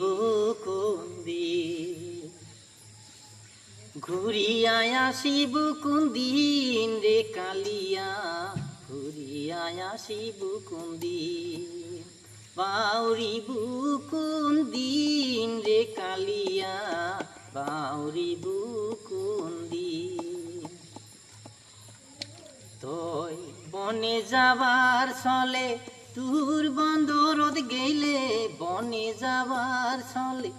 বুকুন্দিন ঘুরিয়া আসিব কুন্দিন রে কালিয়া ঘুরিয়া আসিব কুন্দিন বাউরি বুকুন্দিন রে কালিয়া বাউরি বুকুন্দিন তোই বনে যাবার চলে দূর বন্দরত গেলে বনে যাবার চলে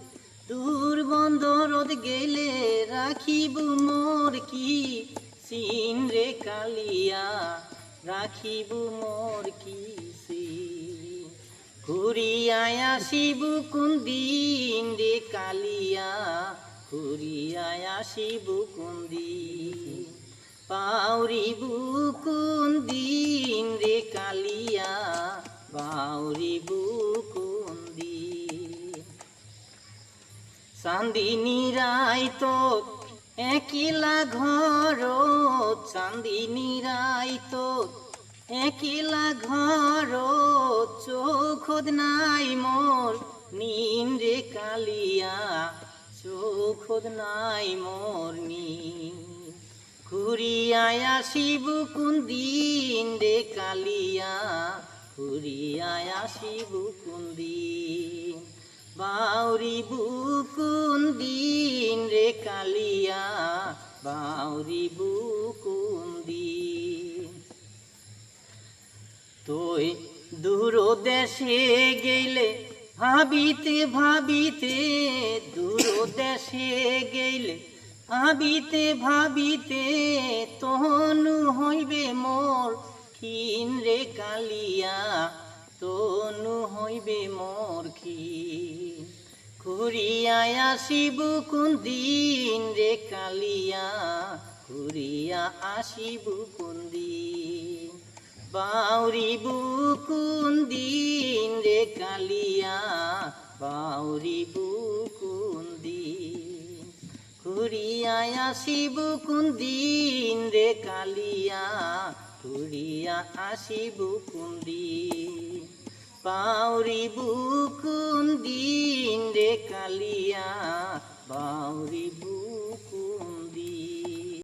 দূর বন্দরত গেলে রাখিব মোর কি সিন রে কালিয়া রাখিব মোর কি সিন ঘুরিয়া আসিব কুন্দিন রে কালিয়া ঘুরিয়া আসিব কুন্দিন বাউরি বুকুন্দিন রে কালিয়া বাউরি বুকুন্দিন চান্দিনী রাই তো একিলা ঘর চান্দিনী রাই তো একিলা ঘর চোখত নাই মোর নিন রে কালিয়া চোখত নাই মোর নিন ঘুরিয়া আসিব কুন্দিন রে কালিয়া ঘুরিয়া আসিব কুন্দিন বাউরি বুকুন্দিন রে কালিয়া বাউরি বুকুন্দিন তুই দূর দেশে গেলে ভাবিতে ভাবিতে দূর দেশে গেলে ভাবিতে ভাবিতে তনু হইবে মোর ক্ষীণ রে কালিয়া তনু হইবে মোর ক্ষীণ ঘুরিয়া আসিব কুন্দিন রে কালিয়া ঘুরিয়া আসিব কুন্দিন বাউরি বুকুন্দিন রে কালিয়া বাউরি বুকুন্দিন ঘুরিয়া আসিব কুন্দিন রে কালিয়া ঘুরিয়া আসিব কুন্দিন বাউরি বুকুন্দিন রে কালিয়া বাউরি